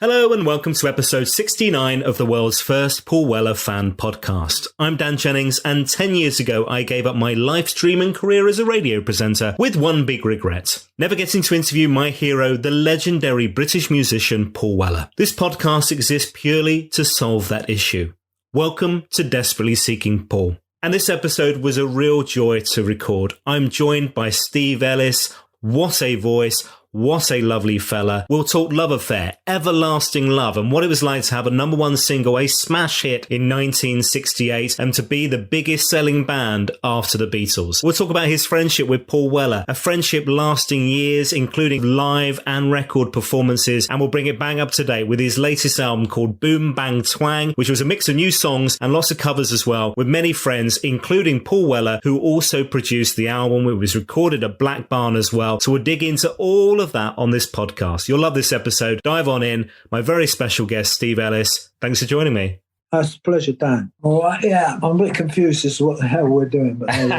Hello and welcome to episode 69 of the world's first Paul Weller fan podcast. I'm Dan Jennings, and 10 years ago I gave up my live streaming career as a radio presenter with one big regret: never getting to interview my hero, the legendary British musician Paul Weller. This podcast exists purely to solve that issue. Welcome to Desperately Seeking Paul. And this episode was a real joy to record. I'm joined by Steve Ellis. What a voice. What a lovely fella. We'll talk love affair, everlasting love, and what it was like to have a number one single, a smash hit in 1968, and to be the biggest selling band after the Beatles. We'll talk about his friendship with Paul Weller, a friendship lasting years, including live and record performances, and we'll bring it bang up to date with his latest album called Boom Bang Twang, which was a mix of new songs and lots of covers as well, with many friends, including Paul Weller, who also produced the album. It was recorded at Black Barn as well. So we'll dig into all of that on this podcast. You'll love this episode. Dive on in. My very special guest, Steve Ellis. Thanks for joining me. That's a pleasure, Dan. All right, yeah, I'm a bit confused as to what the hell we're doing, but there we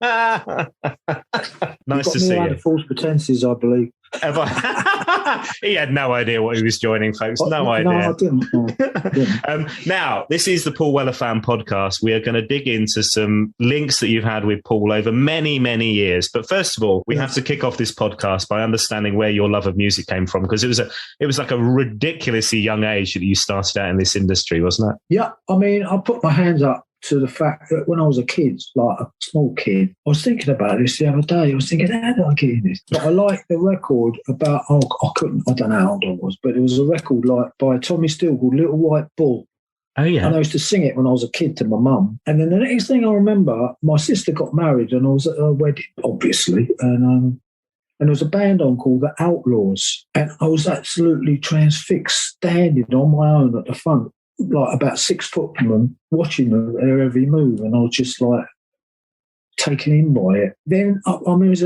are. Nice to see you. False pretenses, I believe. He had no idea what he was joining, folks. No idea. No, I didn't. Now, this is the Paul Weller Fan Podcast. We are going to dig into some links that you've had with Paul over many, many years. But first of all, we have to kick off this podcast by understanding where your love of music came from, because it was like a ridiculously young age that you started out in this industry, wasn't it? Yeah, I mean, I put my hands up to the fact that when I was a kid, like a small kid, I was thinking about this the other day. I was thinking, how did I get in this? But I liked the record about, I don't know how old I was, but it was a record like by Tommy Steele called Little White Bull. Oh, yeah. And I used to sing it when I was a kid to my mum. And then the next thing I remember, my sister got married and I was at her wedding, obviously. And there was a band on called The Outlaws. And I was absolutely transfixed, standing on my own at the front, like about 6 foot from them, watching their every move, and I was just like taken in by it. Then I was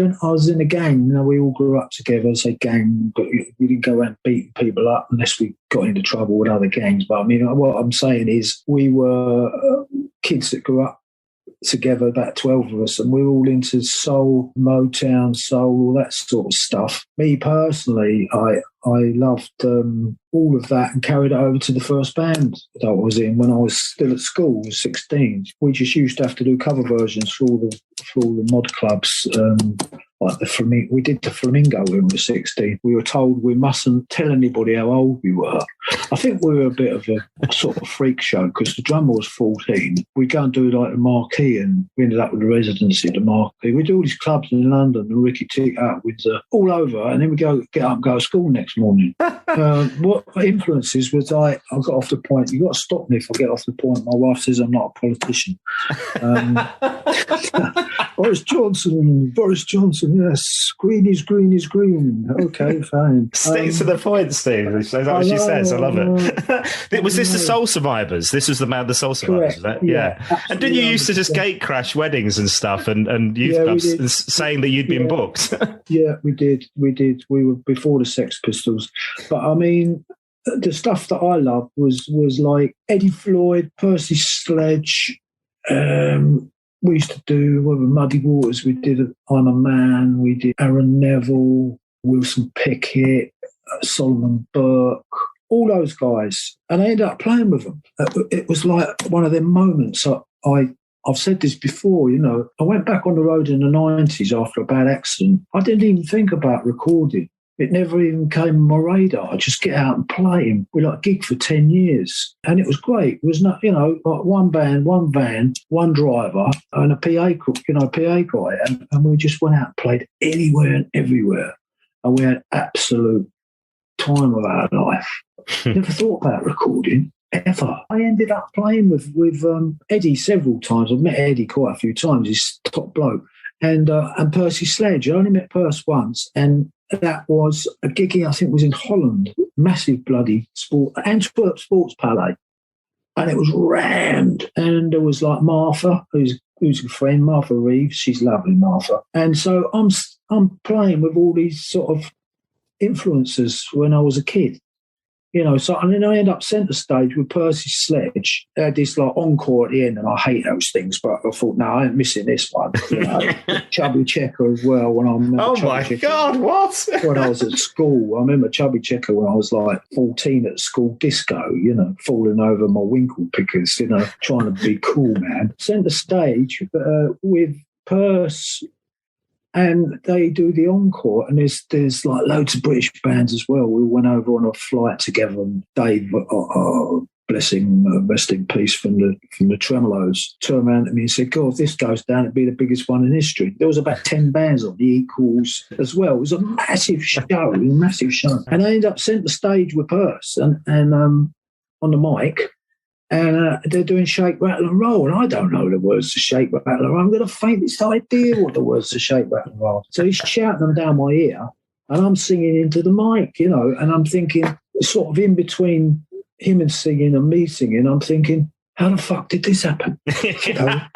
in a gang. You know, we all grew up together. I say gang, but we didn't go around beating people up unless we got into trouble with other gangs. But I mean, what I'm saying is, we were kids that grew up together, about 12 of us, and we were all into soul, Motown, soul, all that sort of stuff. Me personally, I loved all of that and carried it over to the first band that I was in when I was still at school, 16. We just used to have to do cover versions for all the mod clubs, like we did the Flamingo when we were 16. We were told we mustn't tell anybody how old we were. I think we were a bit of a sort of freak show because the drummer was 14. We'd go and do like the Marquee, and we ended up with the residency at the Marquee. We'd do all these clubs in London, the Ricky Tick out with all over, and then we get up and go to school next morning. What influences was I got off the point. You've got to stop me if I get off the point. My wife says I'm not a politician. Boris Johnson, yes. Green is green is green. Okay, fine. Stick to the point, Steve. Is that what she says? I love it. Was this the Soul Survivors? This was the band, the Soul Survivors, correct. Yeah. And didn't you used to just gate crash weddings and stuff and youth clubs saying that you'd been booked? Yeah, we did. We were before the Sex Pistols. But I mean, the stuff that I loved was like Eddie Floyd, Percy Sledge. We used to do Muddy Waters. We did I'm a Man. We did Aaron Neville, Wilson Pickett, Solomon Burke, all those guys. And I ended up playing with them. It was like one of them moments. I've said this before, you know, I went back on the road in the 90s after a bad accident. I didn't even think about recording. It never even came on my radar. I just get out and play. We gig for 10 years. And it was great. It was not, like one band, one van, one driver, and a PA cook, PA guy. And we just went out and played anywhere and everywhere. And we had absolute time of our life. Never thought about recording, ever. I ended up playing with Eddie several times. I've met Eddie quite a few times. He's a top bloke. And Percy Sledge. I only met Percy once, and that was a gig, I think it was in Holland, massive bloody Antwerp Sports Palais. And it was rammed. And there was like Martha, who's a friend, Martha Reeves. She's lovely, Martha. And so I'm playing with all these sort of influences when I was a kid. So and then I end up centre stage with Percy's Sledge. They had this like encore at the end, and I hate those things, but I thought, no, I ain't missing this one. Chubby Checker as well. When I remember oh my God, what? When I was at school, I remember Chubby Checker when I was like 14 at school disco, falling over my winkle pickers, trying to be cool, man. Centre stage with Perce. And they do the encore, and there's like loads of British bands as well. We went over on a flight together, and Dave, bless him, rest in peace, from the Tremolos, turned around to me and said, God, if this goes down, it'd be the biggest one in history. There was about 10 bands on the Equals as well. It was a massive show, And I ended up centre stage with Perce and on the mic. And they're doing Shake, Rattle and Roll. And I don't know the words to Shake, Rattle and Roll. I've got the faintest idea what the words to Shake, Rattle and Roll. So he's shouting them down my ear, and I'm singing into the mic, and I'm thinking, sort of in between him and singing and me singing, I'm thinking, how the fuck did this happen? I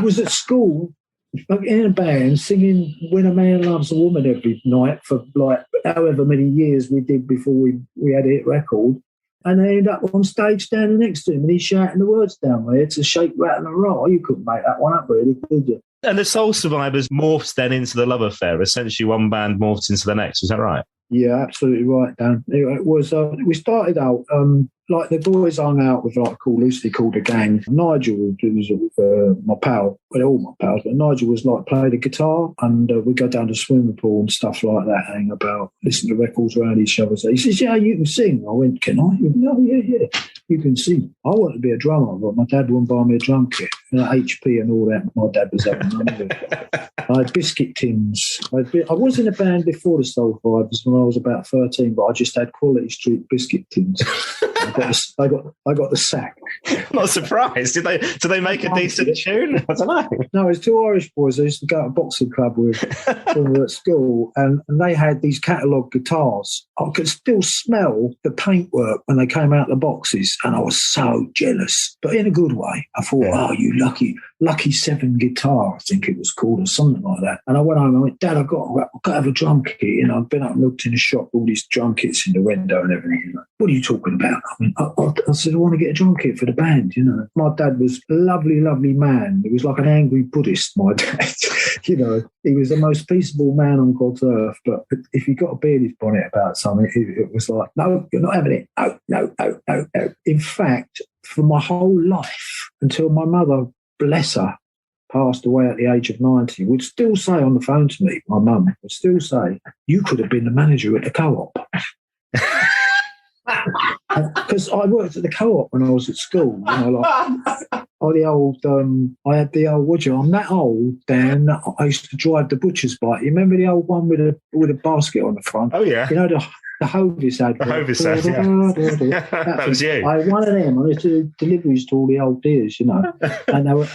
was at school in a band singing When a Man Loves a Woman every night for like however many years we did before we had a hit record. And I ended up on stage standing next to him, and he's shouting the words down there to Shake, Rattle and Roll. You couldn't make that one up, really, could you? And the Soul Survivors morphs then into the Love Affair. Essentially, one band morphs into the next. Was that right? Yeah, absolutely right, Dan. It was. We started out like the boys hung out with like loosely called a gang. Nigel was my pal. Well, they're all my pals, but Nigel was like play the guitar, and we'd go down to the swimming pool and stuff like that, hang about, listen to records around each other. So he says, "Yeah, you can sing." I went, "Can I?" "No, yeah, you can sing." I wanted to be a drummer, but my dad wouldn't buy me a drum kit. HP and all that. My dad was having none of it. I had biscuit tins. I was in a band before the Soul Survivors when I was about 13, but I just had Quality Street biscuit tins. I got the sack. I'm not surprised. Did they make a decent tune? I don't know. No, it's two Irish boys I used to go to a boxing club with when we were at school, and they had these catalogue guitars. I could still smell the paintwork when they came out of the boxes, and I was so jealous, but in a good way. I thought, oh, you lucky 7 guitar, I think it was called, or something like that. And I went home and I went, Dad, I've got to have a drum kit. I've been up and looked in the shop, all these drum kits in the window and everything. What are you talking about? I said, I want to get a drum kit for the band. My dad was a lovely, lovely man. He was like an angry Buddhist, my dad. He was the most peaceable man on God's earth. But if he got a beard his bonnet about something, it was like, no, you're not having it. No. In fact, for my whole life, until my mother, bless her, passed away at the age of 90, would still say on the phone to me, my mum would still say, you could have been the manager at the co-op. Because I worked at the co-op when I was at school. I had the old, I'm that old, Dan, I used to drive the butcher's bike. You remember the old one with a basket on the front? Oh, yeah. The Hovis ad. The Hovis ad, yeah. That was you. I had one of them. I used to do deliveries to all the old dears, and they were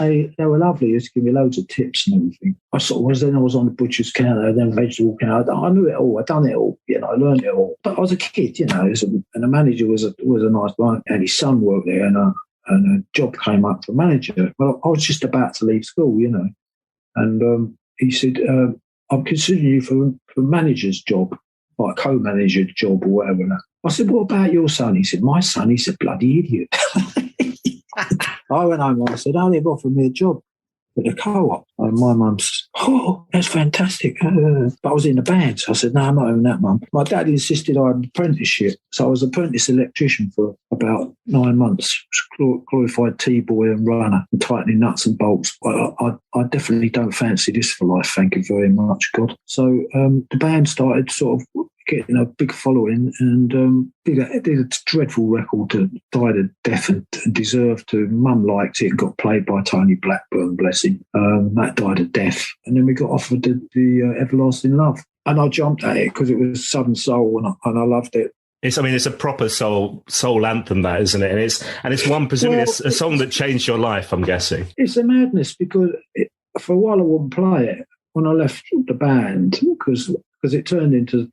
lovely. They used to give me loads of tips and everything. I was on the butcher's counter, then vegetable counter. I knew it all. I'd done it all. I learned it all. But I was a kid, and the manager was a nice guy, and his son worked there, and a job came up for manager. Well, I was just about to leave school, and he said, I'm considering you for manager's job, like co-manager job or whatever. I said, what about your son? He said, my son, he's a bloody idiot. I went home and I said, they've offered me a job at the co-op. And my mum's, oh, that's fantastic. But I was in the band. So I said, no, I'm not having that, Mum. My dad insisted I had an apprenticeship. So I was apprentice electrician for about 9 months. Glorified T-boy and runner and tightening nuts and bolts. I definitely don't fancy this for life, thank you very much, God. So the band started sort of getting a big following and did a dreadful record that died a death and deserved to. Mum liked it and got played by Tony Blackburn, bless him. That died a death. And then we got offered the Everlasting Love. And I jumped at it because it was Southern Soul and I loved it. It's a proper soul anthem, that, isn't it? And it's one, presumably, a song that changed your life, I'm guessing. It's a madness because for a while I wouldn't play it when I left the band because it turned into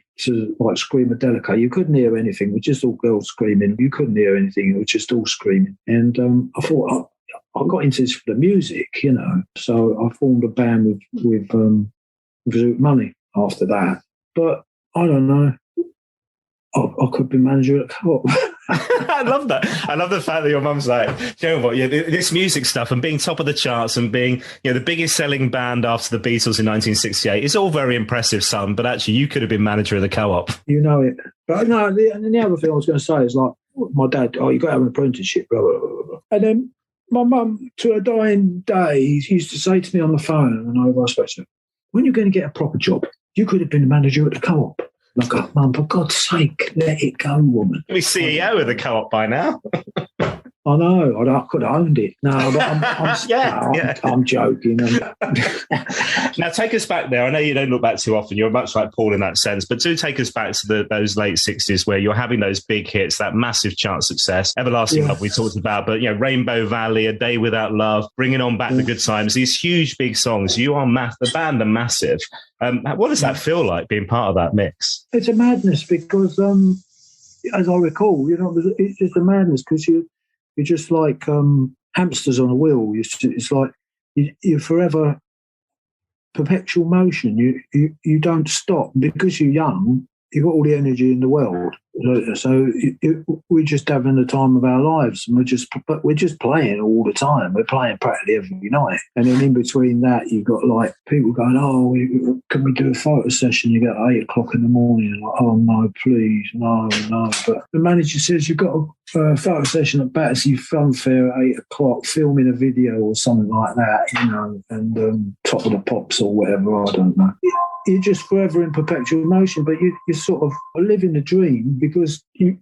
like Screamadelica. You couldn't hear anything. It was just all girls screaming. You couldn't hear anything. It was just all screaming. And I thought I got into this for the music, So I formed a band with Zoot Money after that. But I don't know. I could be manager at a co-op. I love that. I love the fact that your mum's like, you know what, yeah, this music stuff and being top of the charts and being, the biggest selling band after the Beatles in 1968 is all very impressive, son, but actually you could have been manager of the co-op. You know it. But no, the other thing I was going to say is like, my dad, you got to have an apprenticeship, blah, blah, blah, blah. And then my mum, to her dying days, used to say to me on the phone, and I spoke to her, when you're going to get a proper job, you could have been a manager at the co-op. And I go, Mum, for God's sake, let it go, woman. Be CEO of the co-op by now. I know, I could have owned it. No, but I'm joking. Now, take us back there. I know you don't look back too often. You're much like Paul in that sense, but do take us back to those late 60s where you're having those big hits, that massive chart success, Everlasting Love we talked about, but, Rainbow Valley, A Day Without Love, Bringing On Back the Good Times, these huge, big songs. You are the band are massive. What does that feel like, being part of that mix? It's a madness because, as I recall, it's just a madness because you're just like hamsters on a wheel. It's like you're forever perpetual motion. You don't stop because you're young. You've got all the energy in the world. So we're just having the time of our lives, and we're just playing all the time. We're playing practically every night, and then in between that, you've got like people going, "Oh, can we do a photo session?" You get 8 o'clock in the morning, and like, "Oh no, please, no." But the manager says you've got a photo session at Battersea Funfair at 8 o'clock, filming a video or something like that, and Top of the Pops or whatever. I don't know. You're just forever in perpetual motion, but you're sort of living the dream because we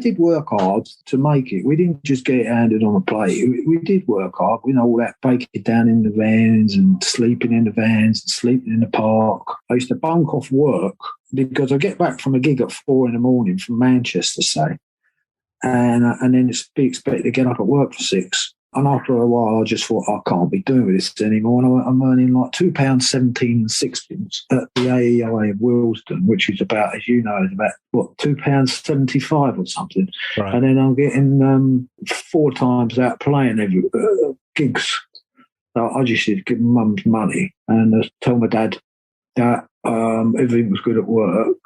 did work hard to make it. We didn't just get it handed on a plate. We did work hard. All that baking down in the vans and sleeping in the vans and sleeping in the park. I used to bunk off work because I get back from a gig at 4 a.m. from Manchester, say, and then be expected to get up at work for 6. And after a while, I just thought, I can't be doing this anymore. And I'm earning like £2.17 at the AEI in Willesden, which is about, as you know, is about, £2.75 or something. Right. And then I'm getting 4 times out playing every gigs. So I just used to give mum's money and tell my dad that everything was good at work.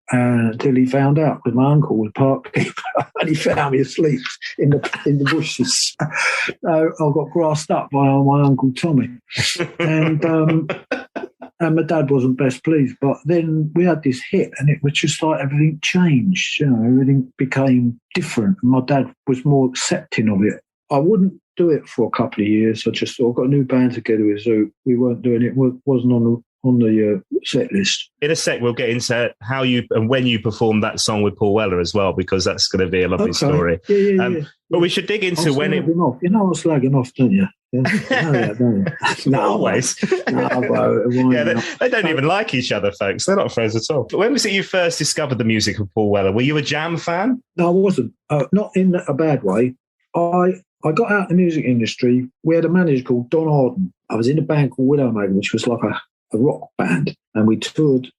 Until he found out, because my uncle was park keeper, and he found me asleep in the bushes. I got grassed up by my uncle Tommy, and my dad wasn't best pleased. But then we had this hit, and it was just like everything changed. Everything became different. My dad was more accepting of it. I wouldn't do it for a couple of years. I just thought, I got a new band together with Zoot. We weren't doing it. Wasn't on the set list. In a sec, we'll get into how you and when you performed that song with Paul Weller as well, because that's going to be a lovely story. Yeah. But we should dig into when it. Off. I was slagging off, don't you? Yeah. Don't you? Not always. They don't even like each other, folks. They're not friends at all. But when was it you first discovered the music of Paul Weller? Were you a Jam fan? No, I wasn't. Not in a bad way. I got out in the music industry. We had a manager called Don Arden. I was in a band called Widowmaker, which was like a rock band, and we toured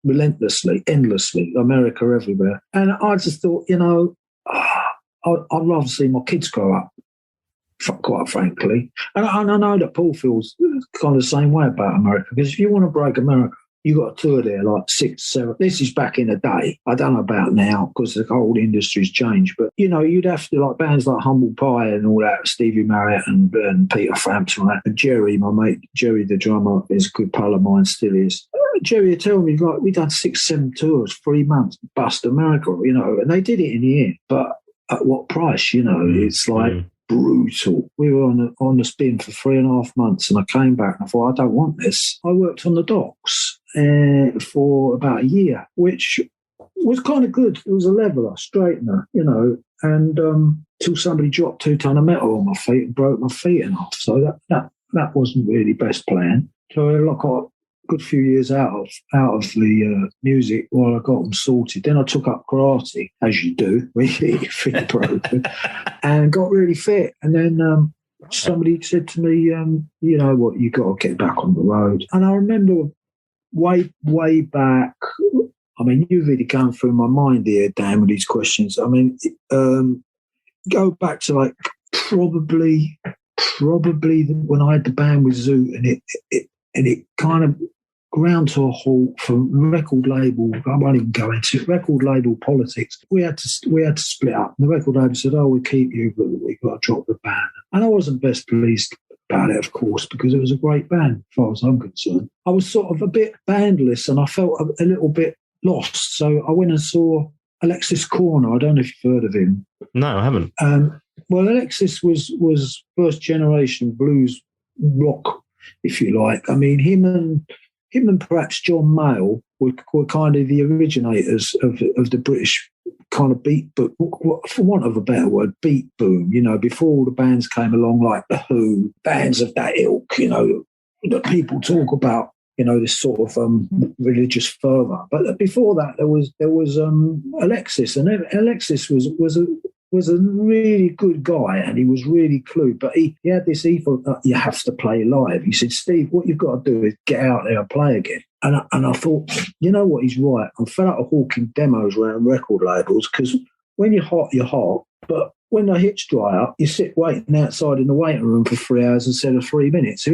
relentlessly, endlessly, America, everywhere. And I just thought, I'd rather see my kids grow up, quite frankly. And I know that Paul feels kind of the same way about America, because if you want to break America, you got to tour there like 6, 7. This is back in the day. I don't know about now because the whole industry's changed. But, you'd have to, like bands like Humble Pie and all that, Stevie Marriott and Peter Framps and that. And Jerry, my mate, Jerry the drummer, is a good pal of mine, still is. Jerry would tell me, like, we done 6, 7 tours, 3 months, bust America, and they did it in the end. But at what price, It's like brutal. We were on the spin for 3.5 months, and I came back and I thought, I don't want this. I worked on the docks for about a year, which was kind of good. It was a leveler, straightener, and till somebody dropped 2 ton of metal on my feet and broke my feet in half. So that wasn't really best plan. So I got a good few years out of the music while I got them sorted. Then I took up karate, as you do when you get your feet broken, and got really fit. And then somebody said to me, you know what, you got to get back on the road. And I remember way back, I mean, you've really gone through my mind here, Dan, with these questions. I mean, go back to like probably when I had the band with Zoot, and it kind of ground to a halt from record label. I won't even go into it. Record label politics. We had to split up. And the record label said, "Oh, we keep you, but we got to drop the band." And I wasn't best pleased about it, of course, because it was a great band, as far as I'm concerned. I was sort of a bit bandless, and I felt a little bit lost. So I went and saw Alexis Corner. I don't know if you've heard of him. No, I haven't. Well, Alexis was first generation blues rock, if you like. I mean, him and perhaps John Mayall were kind of the originators of the British kind of beat, but for want of a better word, beat boom. You know, before all the bands came along, like the Who, bands of that ilk. You know, that people talk about. You know, this sort of religious fervour. But before that, there was Alexis, and Alexis was a really good guy, and he was really clued. But he had this ethos that you have to play live. He said, "Steve, what you've got to do is get out there and play again." And I thought, you know what, he's right. I'm fed up of hawking demos around record labels, because when you're hot, you're hot. But when the hits dry up, you sit waiting outside in the waiting room for 3 hours instead of 3 minutes. So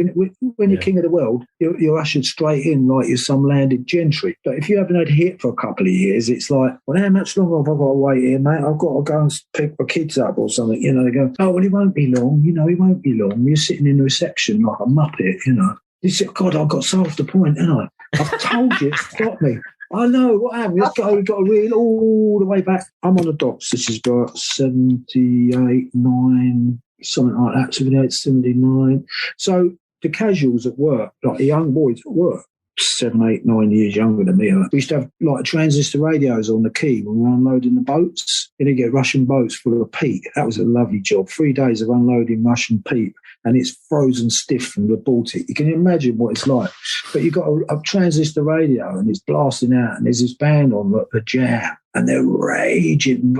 when you're king of the world, you're ushered straight in like you're some landed gentry. But if you haven't had a hit for a couple of years, it's like, well, how much longer have I got to wait here, mate? I've got to go and pick my kids up or something. You know, they go, "Oh, well, he won't be long. You know, he won't be long." You're sitting in the reception like a muppet, you know. You say, "God, I've got so off the point, haven't I? I've told you, stop me." I know what happened. We've got to reel all the way back. I'm on the docks. This is about 78, 9, something like that, 78, 79. So the casuals at work, like the young boys at work, 7, 8, 9 years younger than me, we used to have like transistor radios on the quay when we were unloading the boats. You know, get Russian boats full of peat. That was a lovely job. 3 days of unloading Russian peat. And it's frozen stiff from the Baltic. You can imagine what it's like. But you've got a transistor radio and it's blasting out, and there's this band on, the Jam, and they're raging.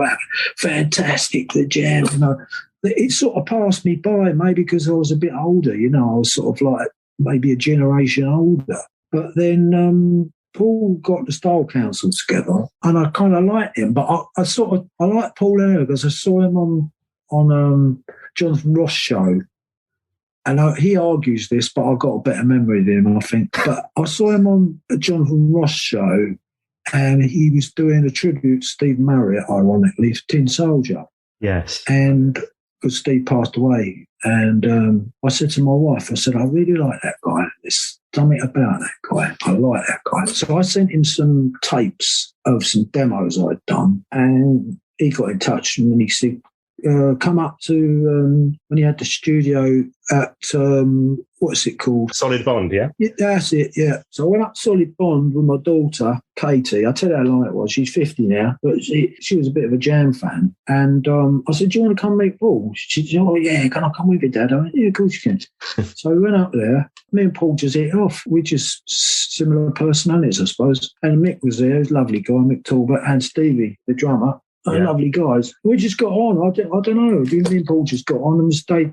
Fantastic, the Jam. You know, it sort of passed me by, maybe because I was a bit older. You know, I was sort of like maybe a generation older. But then Paul got the Style Council together, and I kind of liked him. But I like Paul Air because I saw him on Jonathan Ross show. And he argues this, but I've got a better memory than him, I think. But I saw him on a Jonathan Ross show, and he was doing a tribute to Steve Marriott, ironically, to Tin Soldier. Yes. And because Steve passed away. And I said to my wife, I said, "I really like that guy. There's something about that guy. I like that guy." So I sent him some tapes of some demos I'd done, and he got in touch, and he said, come up to when he had the studio at what's it called? Solid Bond, yeah? Yeah, that's it, yeah. So I went up to Solid Bond with my daughter, Katie. I tell you how long it was. She's 50 now, but she was a bit of a Jam fan. And I said, "Do you want to come meet Paul?" She said, "Oh, yeah, can I come with you, Dad?" I went, "Yeah, of course you can." So we went up there. Me and Paul just hit it off. We just similar personalities, I suppose. And Mick was there. He was a lovely guy, Mick Talbot, and Stevie, the drummer. Lovely guys. We just got on. I don't know. Me and Paul just got on and stayed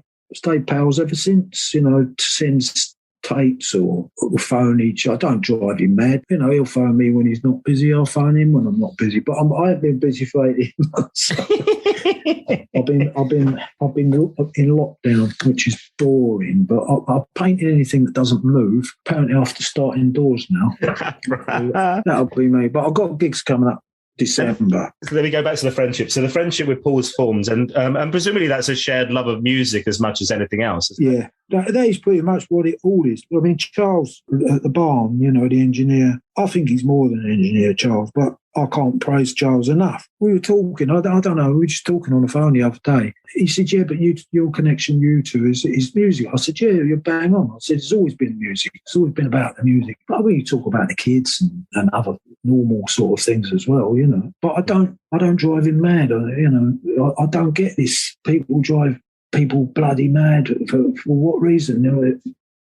pals ever since. You know, sends tapes or phone each. I don't drive him mad. You know, he'll phone me when he's not busy. I'll phone him when I'm not busy. But I've been busy for 18 months. So I've been in lockdown, which is boring. But I'll paint anything that doesn't move. Apparently, I have to start indoors now. So that'll be me. But I've got gigs coming up December. So then we go back to the friendship. So the friendship with Paul's formed, and presumably that's a shared love of music as much as anything else. Yeah, that is pretty much what it all is. I mean, Charles at the barn, you know, the engineer, I think he's more than an engineer, Charles, but I can't praise Charles enough. We were talking, I don't know, we were just talking on the phone the other day. He said, "Yeah, but your connection, you two, is music." I said, "Yeah, you're bang on." I said, "It's always been music. It's always been about the music." But we talk about the kids and other normal sort of things as well, you know. But I don't drive him mad, you know. I don't get this. People drive people bloody mad for what reason? You know,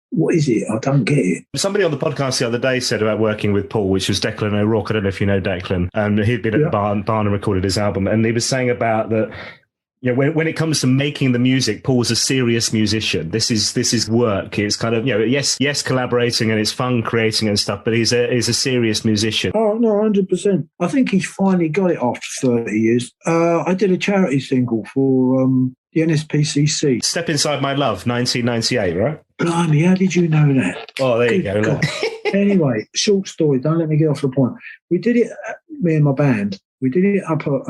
what is it? I don't get it. Somebody on the podcast the other day said about working with Paul, which was Declan O'Rourke. I don't know if you know Declan. He'd been at the barn and recorded his album, and he was saying about that. You know, when it comes to making the music, Paul's a serious musician. This is work. It's kind of, you know, yes, collaborating, and it's fun creating and stuff, but he's a serious musician. Oh no, 100%. I think he's finally got it after 30 years. I did a charity single for the NSPCC. Step Inside My Love, 1998, right? Blimey, how did you know that? Oh, there you go. Look. Anyway, short story. Don't let me get off the point. We did it, me and my band. We did it up at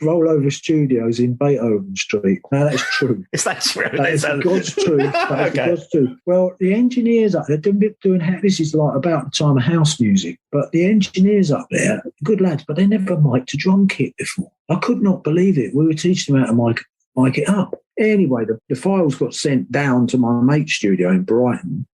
Rollover Studios in Beethoven Street. Now, that's true. Is that true? That is God's truth. That is God's truth. Well, the engineers up there, doing this is like about the time of house music, but the engineers up there, good lads, but they never mic'd a drum kit before. I could not believe it. We were teaching them how to mic it up. Anyway, the files got sent down to my mate's studio in Brighton,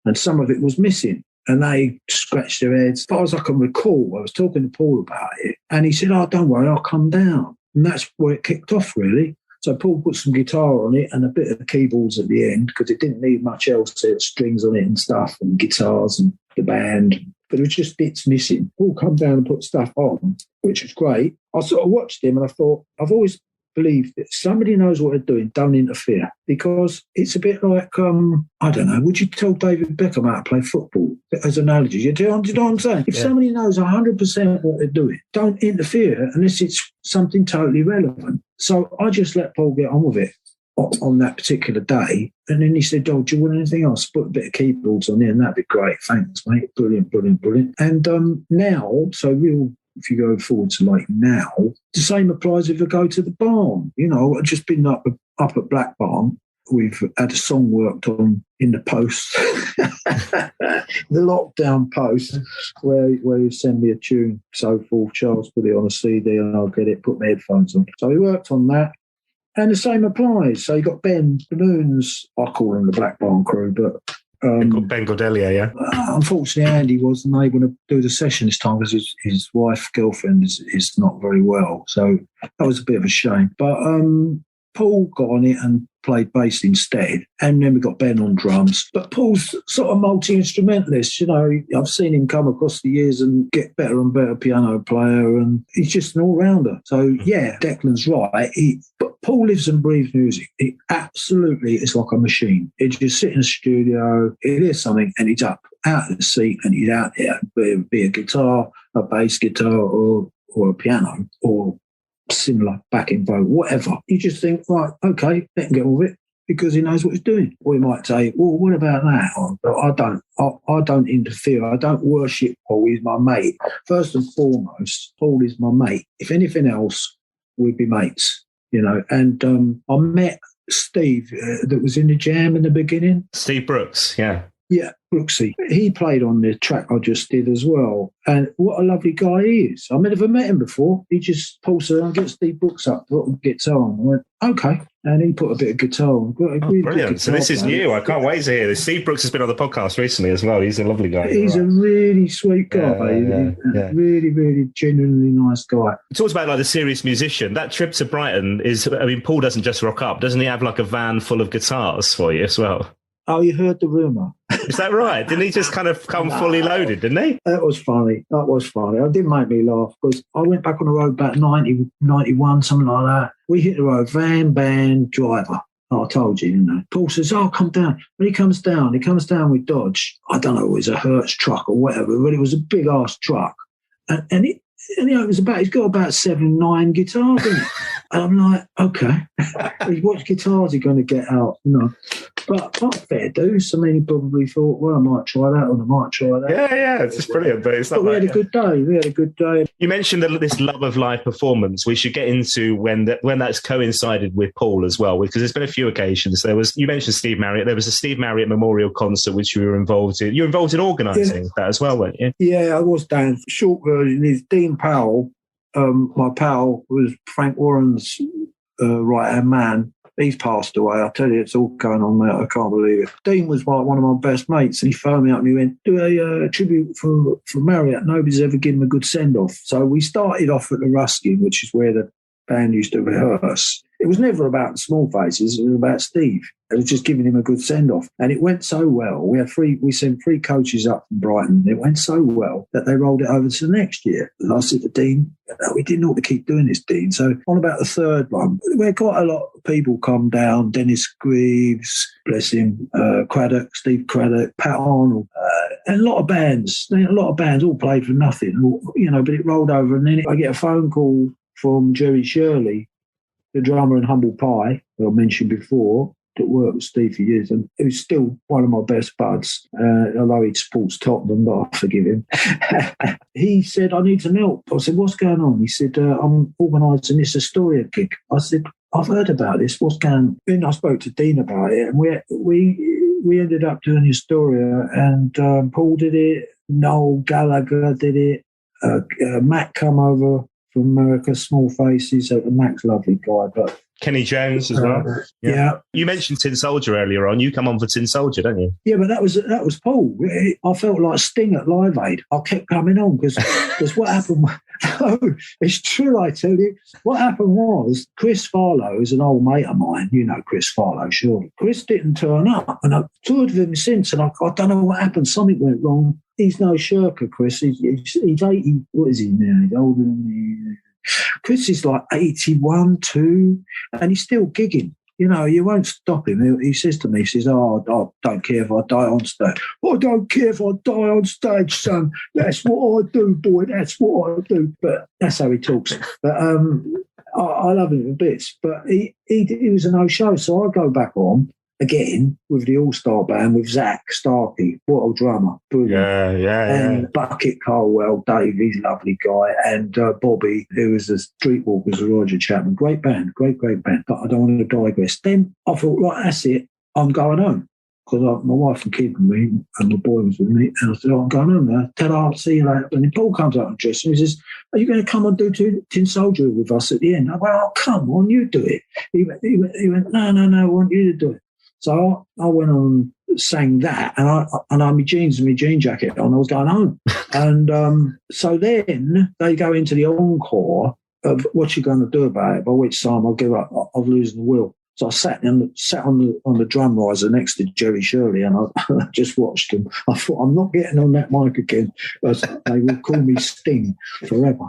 and some of it was missing. And they scratched their heads. As far as I can recall, I was talking to Paul about it, and he said, "Oh, don't worry, I'll come down." And that's where it kicked off, really. So Paul put some guitar on it and a bit of keyboards at the end, because it didn't need much else. It had strings on it and stuff, and guitars and the band. But there was just bits missing. Paul come down and put stuff on, which was great. I sort of watched him and I thought, I've always believe that somebody knows what they're doing, don't interfere, because it's a bit like I don't know, would you tell David Beckham how to play football as an analogy? You know what I'm saying? If somebody knows 100% what they're doing, don't interfere unless it's something totally relevant. So I just let Paul get on with it on that particular day, and then he said, "Oh, do you want anything else? Put a bit of keyboards on there and that'd be great. Thanks, mate. Brilliant." And now, so if you go forward to like now, the same applies if I go to the barn. You know, I've just been up at Black Barn. We've had a song worked on in the post, the lockdown post, where you send me a tune, so forth. Charles put it on a CD and I'll get it, put my headphones on. So we worked on that. And the same applies. So you got Ben, the Moons, I call them the Black Barn crew, but Ben Gordelier, yeah. Unfortunately, Andy wasn't able to do the session this time because his girlfriend is not very well. So that was a bit of a shame. But Paul got on it and played bass instead. And then we got Ben on drums. But Paul's sort of multi-instrumentalist. You know, I've seen him come across the years and get better and better piano player. And he's just an all-rounder. So, yeah, Declan's right. But Paul lives and breathes music. He absolutely is like a machine. He just sit in the studio, he hears something, and he's up out of the seat and he's out there. Be a guitar, a bass guitar, or a piano, or similar backing vocal, whatever. You just think, right, okay, let him get on with it because he knows what he's doing. Or he might say, well, what about that? I don't interfere. I don't worship Paul. He's my mate. First and foremost, Paul is my mate. If anything else, we'd be mates, you know. And I met Steve that was in the Jam in the beginning. Steve Brooks, yeah. Yeah, Brooksy. He played on the track I just did as well. And what a lovely guy he is. I never met him before. He just pulled and get Steve Brooks up, put a guitar on. I went, okay. And he put a bit of guitar on. Really brilliant. So this is new. I can't wait to hear this. Steve Brooks has been on the podcast recently as well. He's a lovely guy. He's a really sweet guy. Really, really genuinely nice guy. It talks about like the serious musician. That trip to Brighton is, I mean, Paul doesn't just rock up. Doesn't he have like a van full of guitars for you as well? Oh, you heard the rumour. Is that right? Didn't he just kind of come fully loaded, didn't he? That was funny. It did make me laugh because I went back on the road about 90, 91, something like that. We hit the road, van, band, driver. Oh, I told you, didn't I? Paul says, oh, come down. When he comes down with Dodge. I don't know, it was a Hertz truck or whatever, but it was a big-ass truck. And you know, he's got about 7, 9 guitars in it. And I'm like, okay, what guitars are he going to get out? You know, but fair dues. I mean, he probably thought, well, I might try that, or I might try that. Yeah, it's just brilliant. But it's not. But we had a good day. You mentioned this love of live performance. We should get into when that's coincided with Paul as well, because there's been a few occasions. You mentioned Steve Marriott. There was a Steve Marriott memorial concert which you were involved in. You were involved in organising that as well, weren't you? Yeah, I was, Dan. Short version is Dean Powell. My pal was Frank Warren's right-hand man. He's passed away. I tell you, it's all going on, mate. I can't believe it. Dean was one of my best mates, and he phoned me up and he went, do a tribute for Marriott. Nobody's ever given him a good send-off. So we started off at the Ruskin, which is where the band used to rehearse. It was never about the Small Faces. It was about Steve. It was just giving him a good send-off. And it went so well. We sent 3 coaches up from Brighton. It went so well that they rolled it over to the next year. And I said to Dean, we didn't ought to keep doing this, Dean. So on about the third one, where quite a lot of people come down, Dennis Greaves, bless him, Cradock, Steve Cradock, Pat Arnold, and a lot of bands all played for nothing, you know, but it rolled over. And then I get a phone call from Jerry Shirley, the drummer in Humble Pie, that I mentioned before, worked with Steve for years, and he was still one of my best buds, although he supports Tottenham, but I forgive him. He said, I need some help. I said, what's going on? He said, I'm organising this Astoria gig. I said, I've heard about this. What's going on? Then I spoke to Dean about it, and we ended up doing Astoria, and Paul did it, Noel Gallagher did it, Matt come over from America, Small Faces. Matt's a lovely guy, but Kenny Jones as well. Yeah. You mentioned Tin Soldier earlier on. You come on for Tin Soldier, don't you? Yeah, but that was Paul. I felt like Sting at Live Aid. I kept coming on because what happened. No, it's true, I tell you. What happened was Chris Farlow is an old mate of mine. You know Chris Farlow, surely. Chris didn't turn up, and I've toured with him since, and I don't know what happened. Something went wrong. He's no shirker, Chris. He's 80. What is he now? He's older than me. Chris is like 81, 2, and he's still gigging. You know, you won't stop him. He says to me, he says, I don't care if I die on stage. I don't care if I die on stage, son. That's what I do, boy. That's what I do. But that's how he talks. But I love him to bits. But he was a no-show, so I go back on again with the All-Star Band with Zach Starkey, what a drummer. Brilliant. Yeah. And Bucket Colwell, Dave, he's a lovely guy, and Bobby, who was the Streetwalkers with Roger Chapman. Great band, great band. But I don't want to digress. Then I thought, right, that's it. I'm going home. Because my wife and kid with me, and my boy was with me, and I said, I'm going home now. Tell her I'll see you later. And then Paul comes out and dresses, and he says, are you going to come and do Tin Soldier with us at the end? I went, oh, come on, you do it. He went, no, I want you to do it. So I went on, sang that, and I had my jeans and my jean jacket on. I was going home. And so then they go into the encore of what you're going to do about it, by which time I'll give up. I'll lose the will. So I sat on the drum riser next to Jerry Shirley, and I just watched him. I thought, I'm not getting on that mic again. They will call me Sting forever.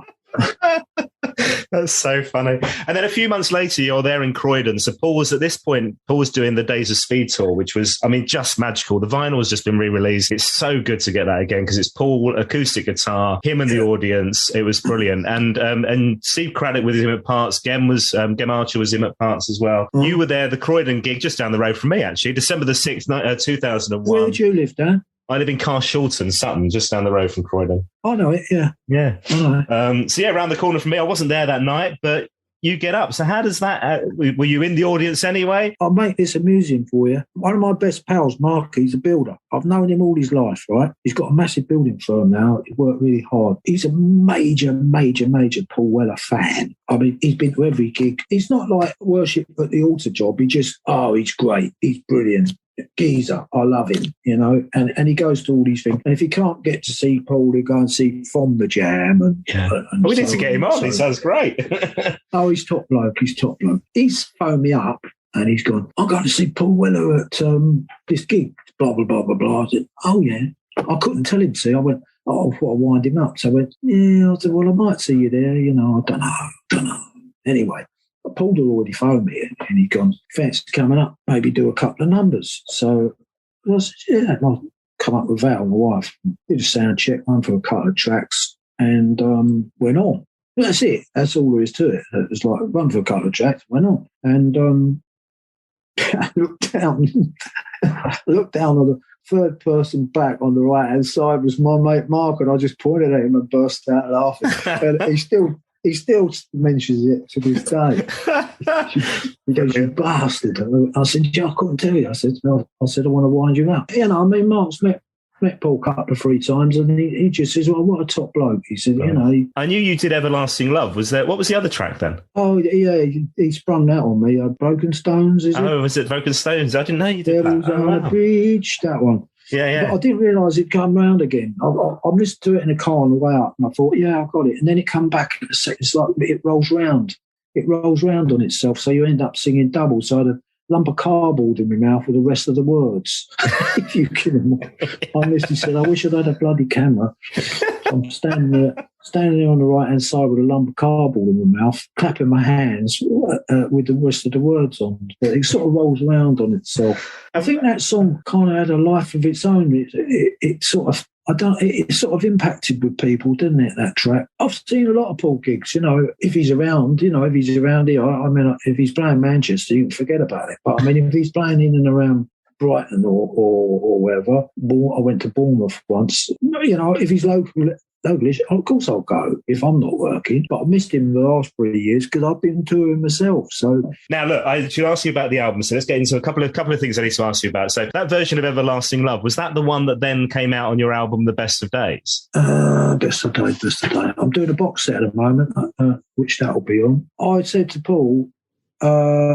That's so funny. And then a few months later, you're there in Croydon. So Paul was doing the Days of Speed tour, which was, just magical. The vinyl has just been re-released. It's so good to get that again because it's Paul, acoustic guitar, him and the audience. It was brilliant. And Steve Cradock with him at parts. Gem Archer was him at parts as well. Mm. You were there, the Croydon gig, just down the road from me, actually, December the 6th, 2001. Where did you live, Dan? I live in Carshalton, Sutton, just down the road from Croydon. I know it, yeah. Yeah. I know it. So, around the corner from me. I wasn't there that night, but you get up. So how does that... were you in the audience anyway? I'll make this amusing for you. One of my best pals, Mark, he's a builder. I've known him all his life, right? He's got a massive building firm now. He worked really hard. He's a major Paul Weller fan. He's been to every gig. He's not like worship at the altar job. He's great. He's brilliant. Geezer, I love him, and he goes to all these things. And if he can't get to see Paul, he'll go and see From the Jam. And we need to get him on. He sounds great. Oh, he's top bloke. He's phoned me up and he's gone, I'm going to see Paul Weller at this gig, blah, blah, blah, blah, blah. I said, oh, yeah. I couldn't tell him to. I went, I thought I'd wind him up. So I went, yeah. I said, well, I might see you there. I don't know. Anyway. Paul had already phoned me and he'd gone, fancy coming up, maybe do a couple of numbers. So I said, yeah, and I'll come up with Val, my wife, did a sound check, went for a couple of tracks and went on. That's it. That's all there is to it. It was like, run for a couple of tracks, went on. And I looked down on the third person back on the right-hand side was my mate Mark, and I just pointed at him and burst out laughing. And he still mentions it to this day. He goes, you bastard. I said, yeah, I couldn't tell you. I said, I want to wind you up. Mark's met Paul a couple of 3 times, and he just says, well, what a top bloke. He said, I knew you did Everlasting Love. What was the other track then? Oh, yeah, he sprung that on me. Broken Stones, is it? Oh, was it Broken Stones? I didn't know you did that. On a bridge, that one. Yeah. But I didn't realise it'd come round again. I listened to it in a car on the way up, and I thought, yeah, I've got it. And then it come back in a second. It's like it rolls round. It rolls round on itself, so you end up singing double. So I had a lump of cardboard in my mouth with the rest of the words. If you can imagine. I literally said, I wish I'd had a bloody camera. I'm standing there on the right-hand side with a lump of cardboard in my mouth, clapping my hands with the rest of the words on. But it sort of rolls around on itself. I think that song kind of had a life of its own. It sort of, it sort of impacted with people, didn't it, that track? I've seen a lot of Paul gigs, if he's around, if he's around here, I mean, if he's playing Manchester, you can forget about it. But I mean, if he's playing in and around Brighton or wherever, I went to Bournemouth once, if he's localish, of course I'll go if I'm not working. But I've missed him the last 3 years because I've been touring myself. So now, look, I should ask you about the album. So let's get into a couple of things I need to ask you about. So that version of Everlasting Love, was that the one that then came out on your album, The Best of Days? Best of Days. I'm doing a box set at the moment, which that'll be on. I said to Paul,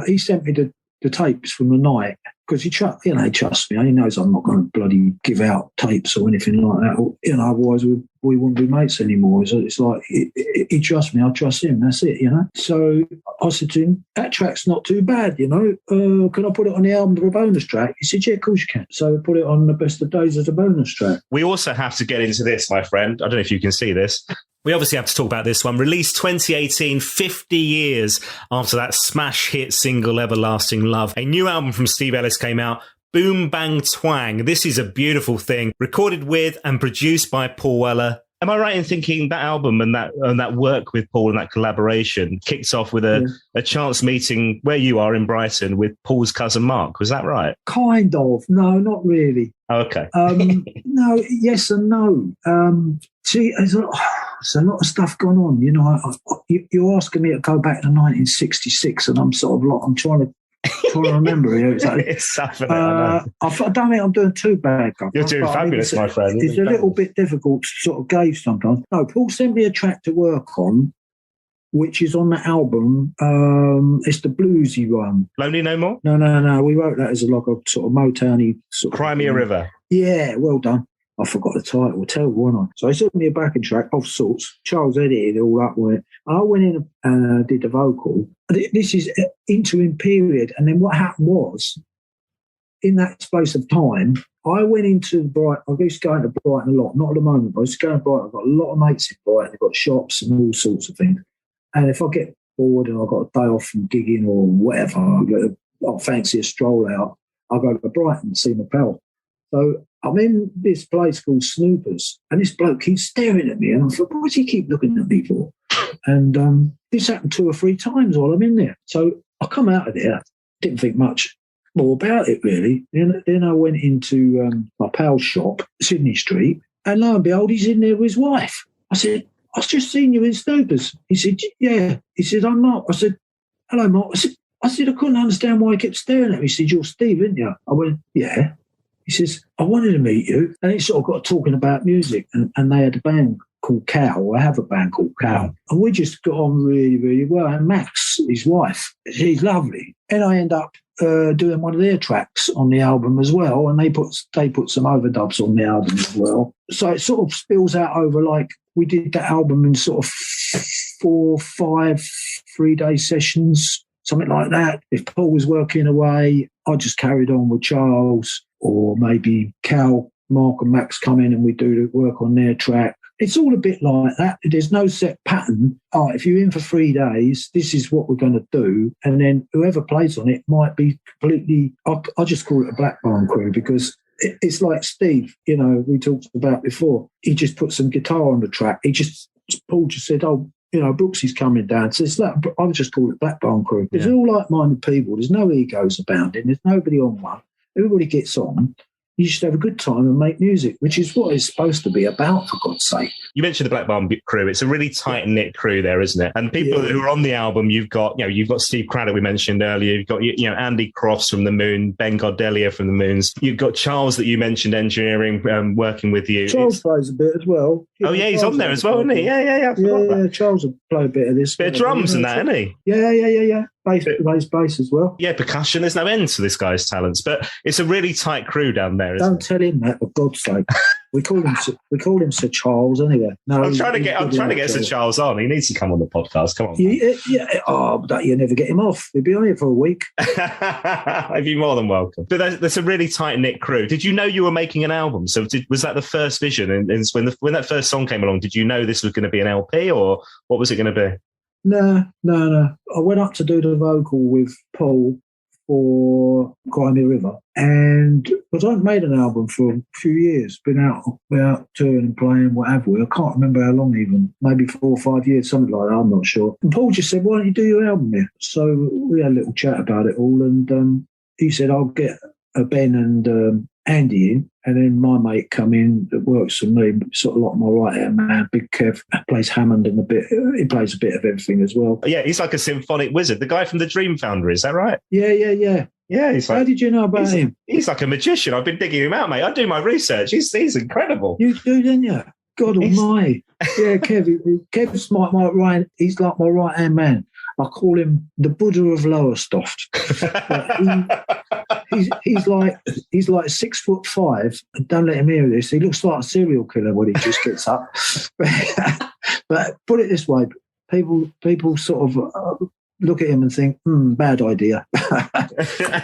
he sent me the tapes from the night, because he trusts me. He knows I'm not going to bloody give out tapes or anything like that. Otherwise we wouldn't be mates anymore. So it's like he trusts me, I trust him. That's it, So I said to him, that track's not too bad, can I put it on the album for a bonus track? He said, yeah, of course you can. So I put it on The Best of Days as a bonus track. We also have to get into this, my friend. I don't know if you can see this. We obviously have to talk about this one. Released 2018, 50 years after that smash hit single Everlasting Love. A new album from Steve Ellis came out, Boom Bang Twang. This is a beautiful thing. Recorded with and produced by Paul Weller. Am I right in thinking that album and that work with Paul and that collaboration kicks off with a chance meeting where you are in Brighton with Paul's cousin Mark? Was that right? Kind of. No, not really. Oh, okay. No, yes and no. See, there's a lot of stuff going on. You're asking me to go back to 1966, and I'm trying to remember it. Exactly. It's something. I don't think I'm doing too bad. You're doing fabulous, my friend. It's a little bit difficult to sort of gauge sometimes. No, Paul sent me a track to work on, which is on the album. It's the bluesy one. Lonely No More? No. We wrote that as a sort of Motown-y sort of... Crimea River. Yeah, well done. I forgot the title. Terrible, wasn't I? So he sent me a backing track of sorts. Charles edited all up with it. I went in and did the vocal. This is an interim period. And then what happened was, in that space of time, I went into Brighton. I used to go into Brighton a lot. Not at the moment, but I used to go to Brighton. I've got a lot of mates in Brighton. They've got shops and all sorts of things. And if I get bored and I've got a day off from gigging or whatever, I fancy a stroll out, I go to Brighton and see my pal. So I'm in this place called Snoopers, and this bloke keeps staring at me, and I thought, what does he keep looking at me for? And this happened 2 or 3 times while I'm in there. So I come out of there, didn't think much more about it, really. Then I went into my pal's shop, Sydney Street, and lo and behold, he's in there with his wife. I said, I've just seen you in Snoopers. He said, yeah. He said, I'm Mark. I said, hello, Mark. I said, I couldn't understand why he kept staring at me. He said, you're Steve, aren't you? I went, yeah. He says, I wanted to meet you. And it sort of got talking about music. And they had a band called Cow. I have a band called Cow. And we just got on really, really well. And Max, his wife, she's lovely. And I end up doing one of their tracks on the album as well. And they put some overdubs on the album as well. So it sort of spills out over, like, we did that album in sort of 4 or 5 3-day sessions, something like that. If Paul was working away, I just carried on with Charles. Or maybe Cal, Mark and Max come in and we do the work on their track. It's all a bit like that. There's no set pattern. If you're in for 3 days, this is what we're going to do. And then whoever plays on it might be completely... I just call it a Black Barn crew, because it's like Steve, we talked about before. He just put some guitar on the track. Paul just said, Brooksy's coming down. So it's like, I would just call it Black Barn crew. It's all like-minded people. There's no egos abounding. There's nobody on one. Everybody gets on. You just have a good time and make music, which is what it's supposed to be about, for God's sake. You mentioned the Black Barn crew. It's a really tight-knit crew there, isn't it? And people who are on the album, you've got Steve Cradock, we mentioned earlier. You've got, Andy Crofts from The Moon, Ben Gordelier from The Moons. You've got Charles that you mentioned engineering, working with you. Charles plays a bit as well. He's on there as well, isn't he? Yeah. Charles will play a bit of this. Bit of drums and that, isn't he? Yeah. Bass as well. Yeah, percussion. There's no end to this guy's talents, but it's a really tight crew down there. Don't tell him that, for God's sake. We call him Sir Charles anyway. No, I'm trying to get Sir Charles on. He needs to come on the podcast. Come on. You never get him off. He'll be on here for a week. I'd be more than welcome. But that's a really tight knit crew. Did you know you were making an album? So was that the first vision? And when that first song came along, did you know this was going to be an LP, or what was it going to be? No. I went up to do the vocal with Paul for Crimea River. And because I haven't made an album for a few years, been out touring and playing, what have we. I can't remember how long even, maybe 4 or 5 years, something like that, I'm not sure. And Paul just said, why don't you do your album here? So we had a little chat about it all, and he said, I'll get Ben and Andy in, and then my mate come in that works for me, sort of like my right-hand man, Big Kev, plays Hammond and he plays a bit of everything as well. Yeah, he's like a symphonic wizard, the guy from the Dream Foundry, is that right? Yeah. Yeah, he's like, how did you know about him? He's like a magician. I've been digging him out, mate. I do my research. He's incredible. You do, didn't you? God almighty. Yeah, Kev's my right. He's like my right-hand man. I call him the Buddha of Lowestoft. He's like 6'5". Don't let him hear this. He looks like a serial killer when he just gets up. But put it this way, people sort of look at him and think, bad idea.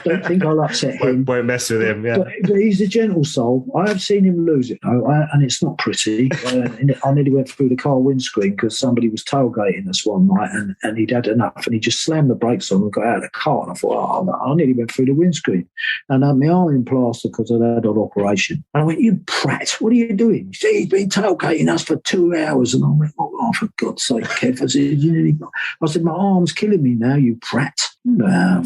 Don't think I'll upset him. Won't mess with him, yeah. But he's a gentle soul. I have seen him lose it, though, and it's not pretty. I nearly went through the car windscreen because somebody was tailgating us one night, and he'd had enough, and he just slammed the brakes on and got out of the car, and I thought, I nearly went through the windscreen. And I had my arm in plaster because I'd had an operation. And I went, you prat, what are you doing? He said, he's been tailgating us for 2 hours. And I went, oh, for God's sake, Kev. I said, my arm's killing me now, you prat. No,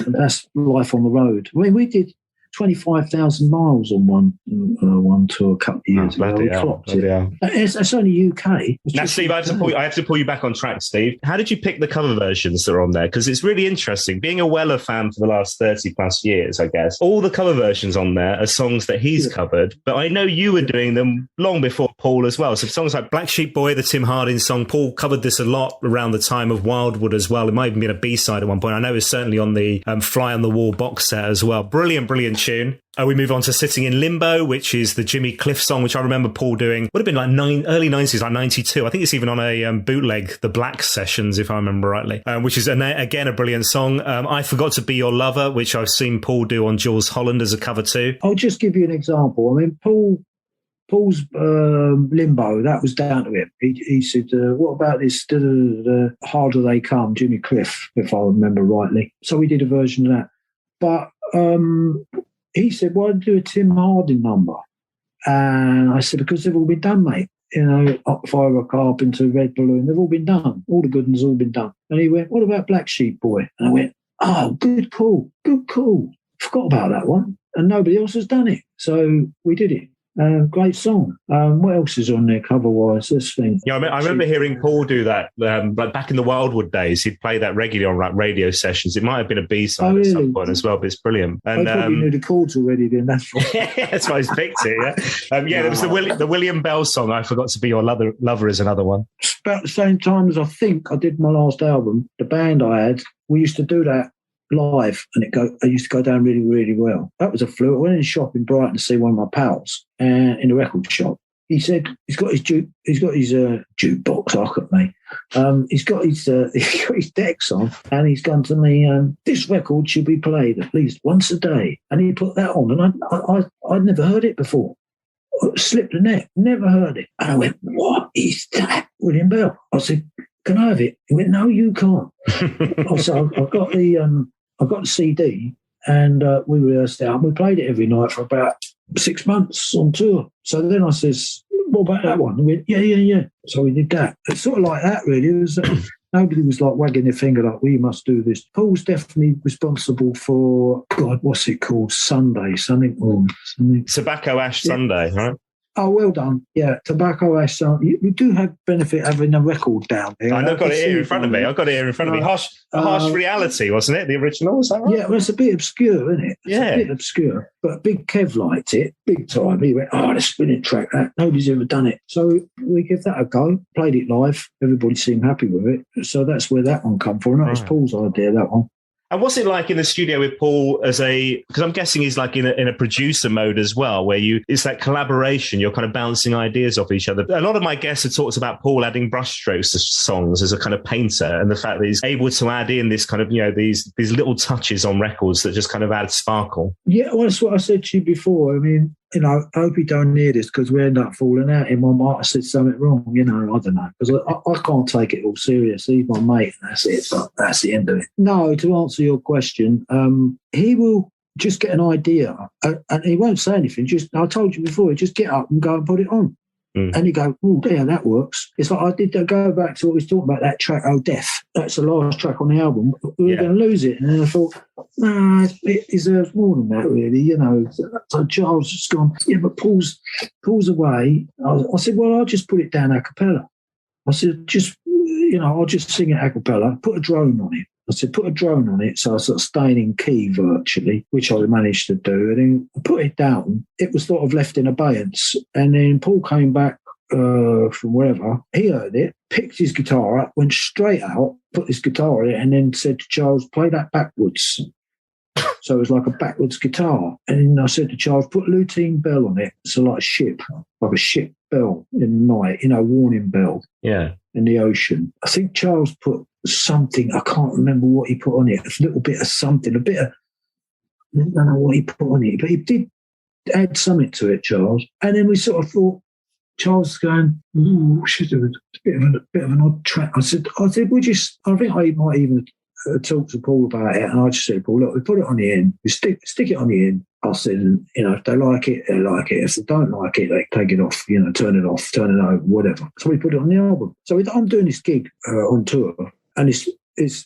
that's life on the road. I mean, we did 25,000 miles on one tour a couple of years ago. We clocked it. It's only UK. Now, Steve, I have to pull you back on track, Steve. How did you pick the cover versions that are on there? Because it's really interesting. Being a Weller fan for the last 30 plus years, I guess, all the cover versions on there are songs that he's covered, but I know you were doing them long before Paul as well. So songs like Black Sheep Boy, the Tim Hardin song, Paul covered this a lot around the time of Wildwood as well. It might have even been a B-side at one point. I know it's certainly on the Fly on the Wall box set as well. Brilliant tune. We move on to Sitting in Limbo, which is the Jimmy Cliff song, which I remember Paul doing. Would have been like early 90s, like 92. I think it's even on a bootleg, The Black Sessions, if I remember rightly, which is, again, a brilliant song. I Forgot to Be Your Lover, which I've seen Paul do on Jules Holland as a cover too. I'll just give you an example. I mean, Paul's Limbo, that was down to him. He said, what about this Harder They Come, Jimmy Cliff, if I remember rightly. So we did a version of that. But he said, why do a Tim Hardin number? And I said, because they've all been done, mate. You know, Fire a Carpenter, Red Balloon, they've all been done. All the good ones all been done. And he went, what about Black Sheep Boy? And I went, oh, good call. Forgot about that one. And nobody else has done it. So we did it. Great song. What else is on there cover-wise? Let's think. Yeah, I remember hearing Paul do that. Like back in the Wildwood days, he'd play that regularly on like radio sessions. It might have been a B-side at some point as well, but it's brilliant. And I probably knew the chords already then. That's why. That's why he's picked it. Yeah, there was the William Bell song. I Forgot to Be Your Lover is another one. About the same time as I think I did my last album. The band I had, we used to do that live, and it used to go down really, really well. That was a fluke. I went in the shop in Brighton to see one of my pals in the record shop. He said he's got his jukebox. Look at me. He's got his decks on, and he's gone to me. This record should be played at least once a day, and he put that on, and I'd never heard it before. Slipped the neck, never heard it, and I went, "What is that, William Bell?" I said, "Can I have it?" He went, "No, you can't." So I've got the CD, and we rehearsed it, and we played it every night for about 6 months on tour. So then I says, what about that one? And we went, yeah. So we did that. It's sort of like that, really. It was, nobody was like wagging their finger like, we must do this. Paul's definitely responsible for, God, what's it called? Sunday, something. Tobacco Ash Sunday, right? Oh, well done. Yeah, Tobacco Ash. We do have benefit having a record down there. I've got it here in front of me. Harsh Reality, wasn't it? The original, was that right? Yeah, well, it's a bit obscure, isn't it? It's a bit obscure. But Big Kev liked it, big time. He went, the spinning track, that. Nobody's ever done it. So we give that a go. Played it live. Everybody seemed happy with it. So that's where that one come from. That was Paul's idea, that one. And what's it like in the studio with Paul because I'm guessing he's like in a producer mode as well, where it's that collaboration, you're kind of bouncing ideas off each other. A lot of my guests have talked about Paul adding brushstrokes to songs as a kind of painter, and the fact that he's able to add in this kind of, these little touches on records that just kind of add sparkle. Yeah, well, that's what I said to you before. I mean, I hope you don't hear this because we end up falling out. In one might have said something wrong, I don't know. Because I can't take it all serious. He's my mate, and that's it. That's the end of it. No, to answer your question, he will just get an idea. And he won't say anything. I told you before, just get up and go and put it on. And you go, oh, yeah, that works. It's like I did go back to what we was talking about, that track, Oh Death. That's the last track on the album. We were going to lose it. And then I thought, nah, it deserves more than that, really. You know, so Charles has gone, yeah, but Paul's away. I said, well, I'll just put it down a cappella. I said, I'll just sing it a cappella, put a drone on it. I said, put a drone on it, so I sort of staying in key virtually, which I managed to do. And then I put it down. It was sort of left in abeyance. And then Paul came back from wherever. He heard it, picked his guitar up, went straight out, put his guitar in it, and then said to Charles, play that backwards. So it was like a backwards guitar. And I said to Charles, put a lutein bell on it. So like a ship bell in the night, warning bell. Yeah. In the ocean. I think Charles put something, I can't remember what he put on it, a little bit of something, I don't know what he put on it, but he did add something to it, Charles. And then we sort of thought, Charles was going, shit, it was a bit of an odd track. I said, I think I might even talk to Paul about it, and I just said, Paul, look, we put it on the end, we stick it on the end. I said, if they like it, they like it. If they don't like it, they take it off, turn it off, turn it over, whatever. So we put it on the album. So I'm doing this gig on tour, and this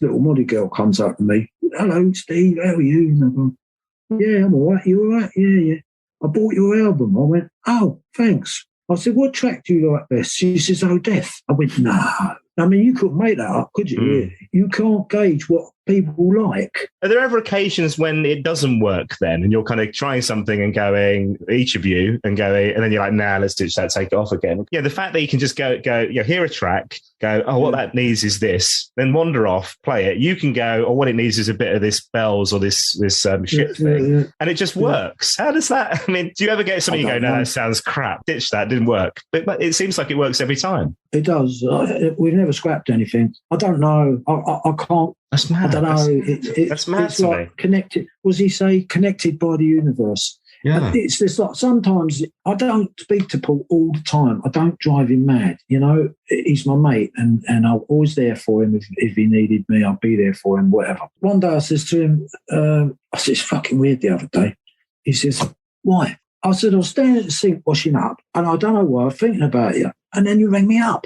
little Molly girl comes up to me. Hello, Steve, how are you? And I go, yeah, I'm all right. You all right? Yeah. I bought your album. I went, oh, thanks. I said, what track do you like best? She says, Oh Death. I went, no. I mean, you couldn't make that up, could you? Really? You can't gauge what people like. Are there ever occasions when it doesn't work then, and you're kind of trying something and going, each of you, and going, and then you're like, nah, let's ditch that, take it off again? Yeah, the fact that you can just go, hear a track, go, oh, what that needs is this, then wander off, play it. You can go, oh, what it needs is a bit of this bells or this shit thing, and it just works. How does that? I mean, do you ever get something you go, no, that sounds crap, ditch that, didn't work? But it seems like it works every time. It does. We've never scrapped anything. I don't know. I can't. That's mad. I don't know. That's mad. It's like me. Connected. What does he say? Connected by the universe. Yeah. It's just like sometimes I don't speak to Paul all the time. I don't drive him mad. He's my mate, and I'm always there for him. If he needed me, I'll be there for him. Whatever. One day I says to him, I said, it's fucking weird the other day. He says, why? I said, I was standing at the sink washing up, and I don't know why, I was thinking about you. And then you rang me up.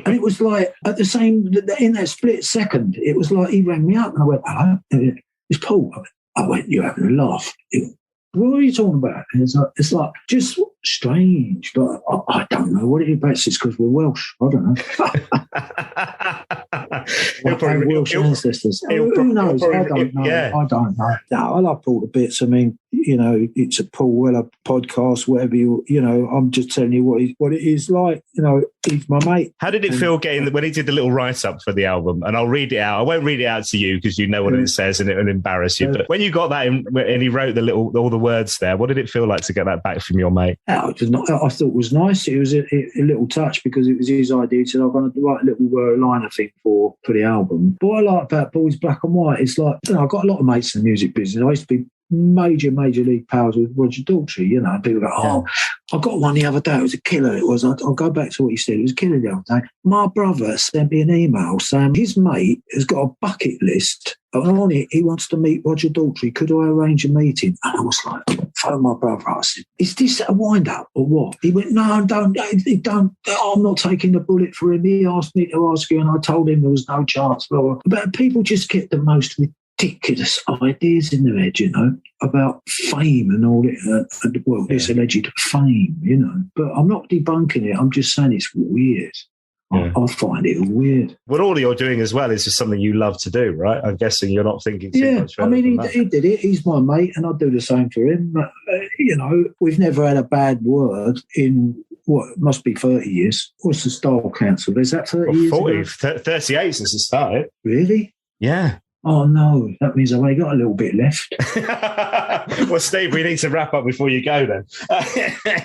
And it was like, in that split second, it was like he rang me up, and I went, hello, it's Paul. I went, you're having a laugh. He went, what are you talking about? And it's like just strange, but I don't know what it is. Perhaps it's because we're Welsh. I don't know. Welsh ancestors. Who knows? I don't know. Yeah. I don't know. No, I love Paul to bits. I mean, it's a Paul Weller podcast, whatever I'm just telling you what it is like. He's my mate. How did it feel when he did the little write-up for the album? And I'll read it out. I won't read it out to you because you know what it says and it will embarrass you. But when you got that and he wrote all the words there, what did it feel like to get that back from your mate? I thought it was nice. It was a little touch because it was his idea. So I'm going to write a little line, I think, for the album. But what I like about Paul's Black and White is like, I've got a lot of mates in the music business. I used to be major league pals with Roger Daltrey, people go, I got one the other day, it was a killer. It was, I'll go back to what you said, it was a killer the other day. My brother sent me an email saying his mate has got a bucket list, and on it he wants to meet Roger Daltrey, could I arrange a meeting? And I was like, phone my brother. I said, is this a wind-up or what? He went, no, don't, I'm not taking the bullet for him. He asked me to ask you, and I told him there was no chance. But people just get the most ridiculous ideas in their head, about fame and all it, this alleged fame, But I'm not debunking it. I'm just saying it's weird. Yeah. I find it weird. Well, all you're doing as well is just something you love to do, right? I'm guessing you're not thinking too much. I mean, he did it. He's my mate, and I'd do the same for him. But, we've never had a bad word in what must be 30 years. What's the style council? Is that 30 years? 40, 38 since it started. Really? Yeah. Oh, no, that means I've only got a little bit left. Well, Steve, we need to wrap up before you go then.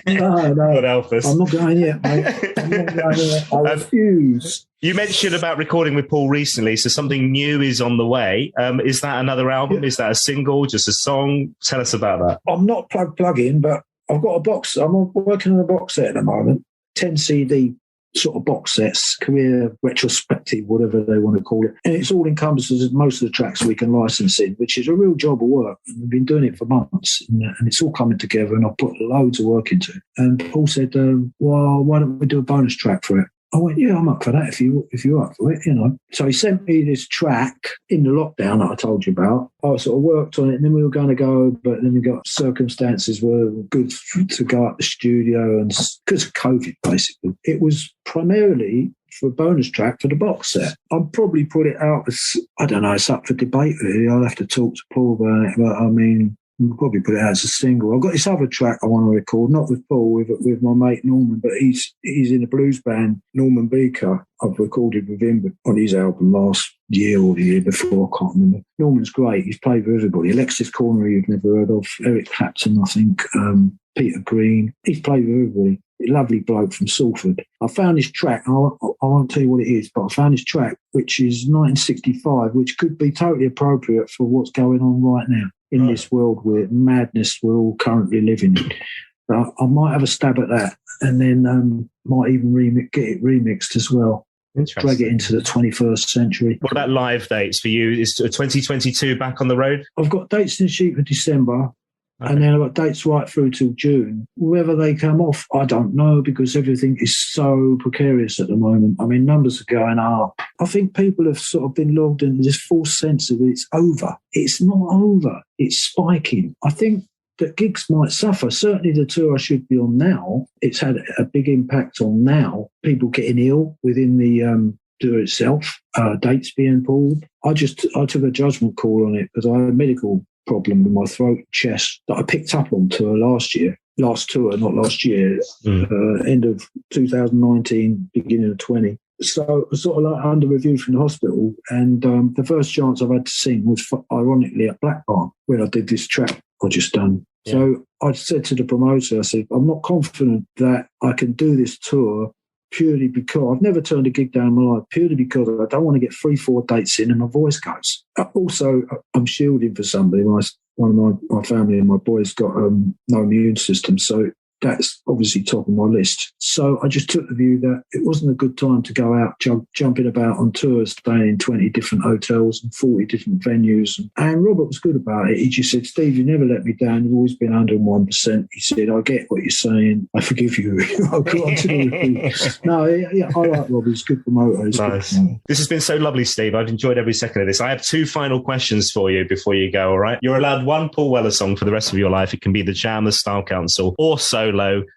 No. God help us. I'm not going yet, mate. I'm not going yet. I refuse. You mentioned about recording with Paul recently, so something new is on the way. Is that another album? Yeah. Is that a single, just a song? Tell us about that. I'm not plug-in, but I've got a box. I'm working on a box set at the moment, 10 CD sort of box sets, career retrospective, whatever they want to call it. And it's all encompasses most of the tracks we can license in, which is a real job of work. And we've been doing it for months, and it's all coming together, and I've put loads of work into it. And Paul said, well, why don't we do a bonus track for it? I went, yeah, I'm up for that if you're up for it, you know. So he sent me this track in the lockdown that I told you about. I sort of worked on it, and then we were going to go, but then we got circumstances were good to go up the studio, and because of COVID, basically. It was primarily for a bonus track for the box set. I'll probably put it out as, I don't know, it's up for debate, really. I'll have to talk to Paul about it, but I mean, we'll probably put it out as a single. I've got this other track I want to record, not with Paul, with my mate Norman, but he's in a blues band, Norman Beaker. I've recorded with him on his album last year or the year before, I can't remember. Norman's great. He's played with everybody. Alexis Corner, you've never heard of. Eric Clapton, I think. Peter Green. He's played with everybody. A lovely bloke from Salford. I found this track. I won't tell you what it is, but I found this track, which is 1965, which could be totally appropriate for what's going on right now in this world where madness we're all currently living in. I might have a stab at that, and then might even get it remixed as well. Drag it into the 21st century. What about live dates for you? Is 2022 back on the road? I've got dates in the sheet for December. Okay. And then I've got dates right through till June. Whether they come off, I don't know, because everything is so precarious at the moment. I mean, numbers are going up. I think people have sort of been logged into this false sense of it's over. It's not over. It's spiking. I think that gigs might suffer. Certainly the tour I should be on now, it's had a big impact on now. People getting ill within the tour itself, dates being pulled. I took a judgment call on it because I had a medical problem with my throat and chest that I picked up on tour last year. Last tour, not last year. End of 2019, beginning of 20. So I was sort of like under review from the hospital, and the first chance I've had to sing was ironically at Black Barn when I did this track I just done. Yeah. So I said to the promoter, I said, I'm not confident that I can do this tour purely because I've never turned a gig down in my life, purely because I don't want to get 3-4 dates in and my voice goes. Also, I'm shielding for somebody. One of my family and my boys got no immune system, so that's obviously top of my list. So I just took the view that it wasn't a good time to go out jumping about on tours, staying in 20 different hotels and 40 different venues. And Robert was good about it. He just said, Steve, you never let me down. You've always been 101%. He said, I get what you're saying. I forgive you. I'll go on to the No, yeah, I like Rob. He's a good promoter. Nice. This has been so lovely, Steve. I've enjoyed every second of this. I have 2 final questions for you before you go, all right? You're allowed one Paul Weller song for the rest of your life. It can be The Jam, The Style Council, or solo.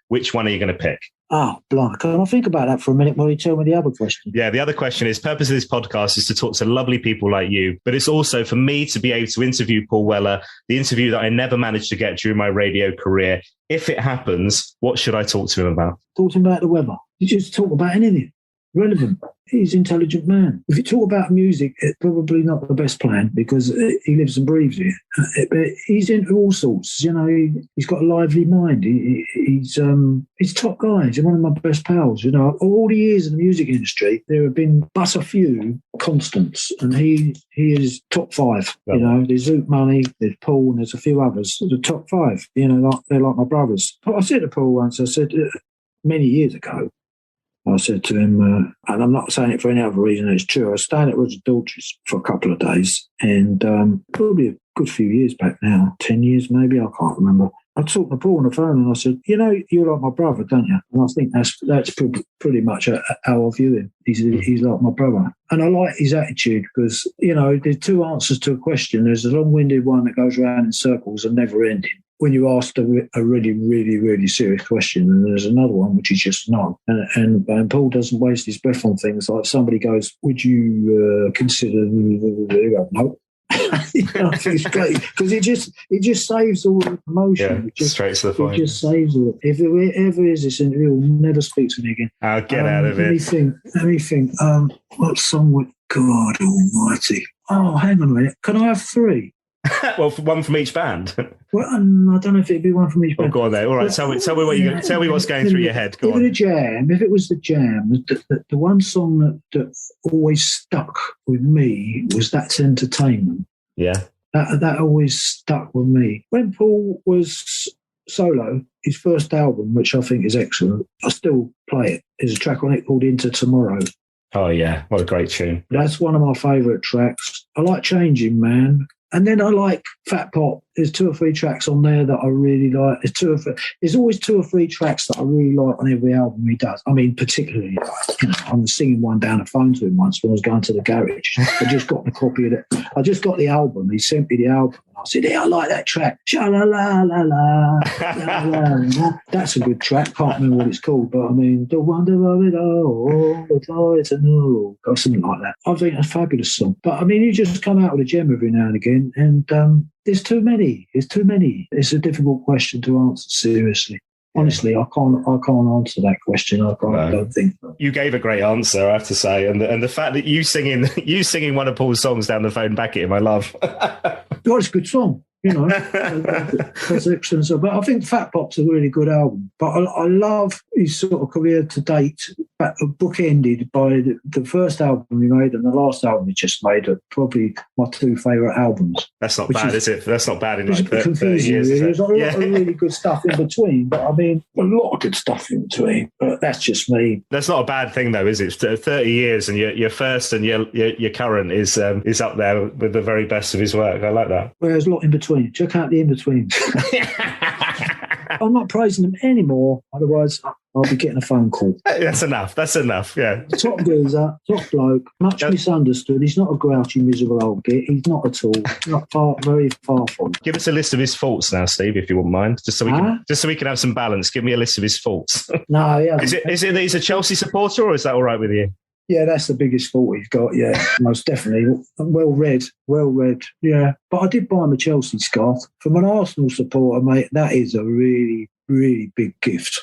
Which one are you going to pick? Blimey. Can I think about that for a minute while you tell me the other question? Yeah, the other question is, purpose of this podcast is to talk to lovely people like you, but it's also for me to be able to interview Paul Weller, the interview that I never managed to get during my radio career. If it happens, what should I talk to him about? Talk to him about the weather. You just talk about anything relevant. He's an intelligent man. If you talk about music, it's probably not the best plan because he lives and breathes it. But he's into all sorts. You know, he's got a lively mind. He's top guy. He's one of my best pals. You know, all the years in the music industry, there have been but a few constants, and he is top 5. You know, there's Zoot Money, there's Paul, and there's a few others. The top 5. You know, they're like my brothers. I said to Paul once, I said many years ago, I said to him, and I'm not saying it for any other reason, it's true, I was staying at Roger Daltrey's for a couple of days, and probably a good few years back now, 10 years maybe, I can't remember. I talked to Paul on the phone and I said, you know, you're like my brother, don't you? And I think that's pretty much how I view him. He's like my brother. And I like his attitude because, you know, there's 2 answers to a question. There's a long-winded one that goes around in circles and never ending when you ask a really, really, really serious question, and there's another one which is just no. And Paul doesn't waste his breath on things like somebody goes, would you consider... No. You know, it's great because it just saves all the emotion. Yeah, straight to the point. It just saves all. If there ever is this interview, he'll never speak to me again. I'll get out of it. Let me think. What song would... God almighty. Oh, hang on a minute. Can I have 3? Well, one from each band. Well, I don't know if it'd be one from each band. Oh, go on there. All right, tell me what's going through your head. Go on. If it was the Jam, the one song that always stuck with me was That's Entertainment. Yeah. That always stuck with me. When Paul was solo, his first album, which I think is excellent, I still play it. There's a track on it called Into Tomorrow. Oh, yeah. What a great tune. That's one of my favourite tracks. I like Changing Man. And then I like Fat Pop. There's 2 or 3 tracks on there that I really like. There's always 2 or 3 tracks that I really like on every album he does. I mean, particularly, I was singing one down the phone to him once when I was going to the garage. I just got the copy of it. I just got the album. He sent me the album. I said, yeah, I like that track. Sha-la-la-la-la. That's a good track. Can't remember what it's called, but I mean, the wonder of it all, the joy to know, or something like that. I think that's a fabulous song. But I mean, you just come out with a gem every now and again, and there's too many. There's too many. It's a difficult question to answer seriously. Honestly, I can't answer that question. I don't think so. You gave a great answer, I have to say, and the fact that you singing one of Paul's songs down the phone back at him, I love. God, it's a good song, That's excellent. But I think Fat Pop's a really good album. But I love his sort of career to date, bookended by the first album he made and the last album he just made. Are probably my 2 favourite albums. That's not bad, is it? That's not bad in like 30 years. Really. There's a lot of really good stuff in between, but I mean, a lot of good stuff in between. But that's just me. That's not a bad thing, though, is it? 30 years and your first and your current is up there with the very best of his work. I like that. Well, there's a lot in between. Check out the in between. I'm not praising him anymore, otherwise I'll be getting a phone call. That's enough, yeah. Top geezer, top bloke, much misunderstood. He's not a grouchy, miserable old git. He's not at all. Very far from. Give us a list of his faults now, Steve, if you wouldn't mind, just so we can have some balance. Give me a list of his faults. No, yeah. Is it that he's a Chelsea supporter, or is that all right with you? Yeah, that's the biggest fault he's got, yeah, most definitely. Well read, yeah. But I did buy him a Chelsea scarf. From an Arsenal supporter, mate, that is a really, really big gift.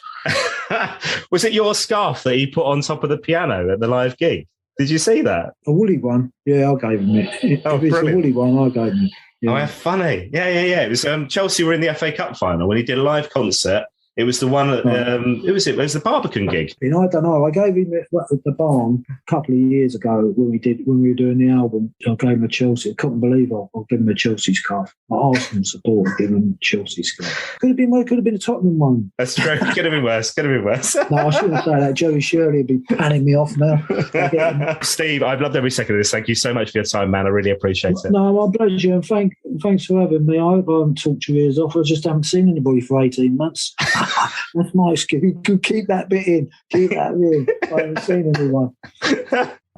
Was it your scarf that he put on top of the piano at the live gig? Did you see that? A woolly one? Yeah, I gave him it. If it's a woolly one, I gave him it. Yeah. Oh, funny. Yeah. It was Chelsea were in the FA Cup final when he did a live concert. It was the one at, who was it? It was the Barbican gig. I don't know. I gave him it at the barn a couple of years ago when we were doing the album. I gave him a Chelsea. I couldn't believe I gave him a Chelsea scarf. My Arsenal supporter gave him a Chelsea scarf. Could have been a Tottenham one. That's true. Could have been worse. No, I shouldn't say that. Joey Shirley would be panning me off now. Steve, I've loved every second of this. Thank you so much for your time, man. I really appreciate it. No, my pleasure. And thanks for having me. I hope I haven't talked your ears off. I just haven't seen anybody for 18 months. That's nice. You can keep that bit in. Keep that in. I haven't seen anyone.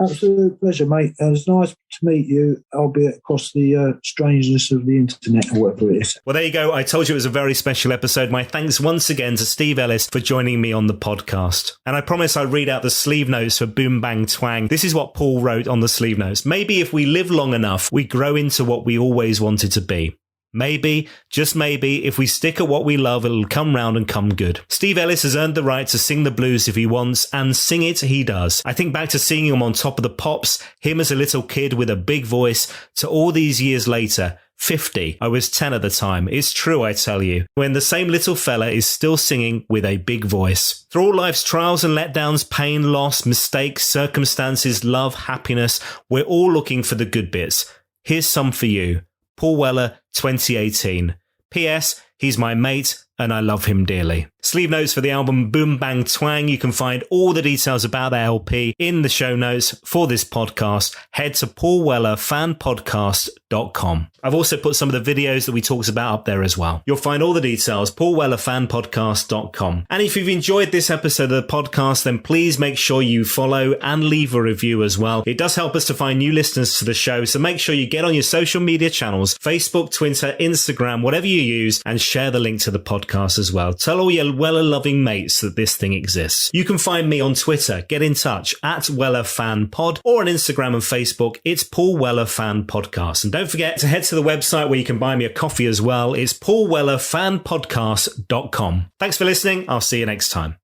Absolute pleasure, mate. It was nice to meet you, albeit across the strangeness of the internet or whatever it is. Well, there you go. I told you it was a very special episode. My thanks once again to Steve Ellis for joining me on the podcast. And I promise I'll read out the sleeve notes for Boom Bang Twang. This is what Paul wrote on the sleeve notes. Maybe if we live long enough, we grow into what we always wanted to be. Maybe, just maybe, if we stick at what we love, it'll come round and come good. Steve Ellis has earned the right to sing the blues if he wants, and sing it he does. I think back to seeing him on Top of the Pops, him as a little kid with a big voice, to all these years later, 50. I was 10 at the time. It's true, I tell you. When the same little fella is still singing with a big voice. Through all life's trials and letdowns, pain, loss, mistakes, circumstances, love, happiness, we're all looking for the good bits. Here's some for you. Paul Weller, 2018. P.S. He's my mate and I love him dearly. Sleeve notes for the album Boom Bang Twang. You can find all the details about the LP in the show notes for this podcast. Head to paulwellerfanpodcast.com. I've also put some of the videos that we talked about up there as well. You'll find all the details, paulwellerfanpodcast.com. And if you've enjoyed this episode of the podcast, then please make sure you follow and leave a review as well. It does help us to find new listeners to the show, so make sure you get on your social media channels, Facebook, Twitter, Instagram, whatever you use, and share the link to the podcast as well. Tell all your Weller-loving mates that this thing exists. You can find me on Twitter. Get in touch at WellerFanPod, or on Instagram and Facebook. It's Paul Weller Fan Podcast. And don't forget to head to the website where you can buy me a coffee as well. It's paulwellerfanpodcast.com. Thanks for listening. I'll see you next time.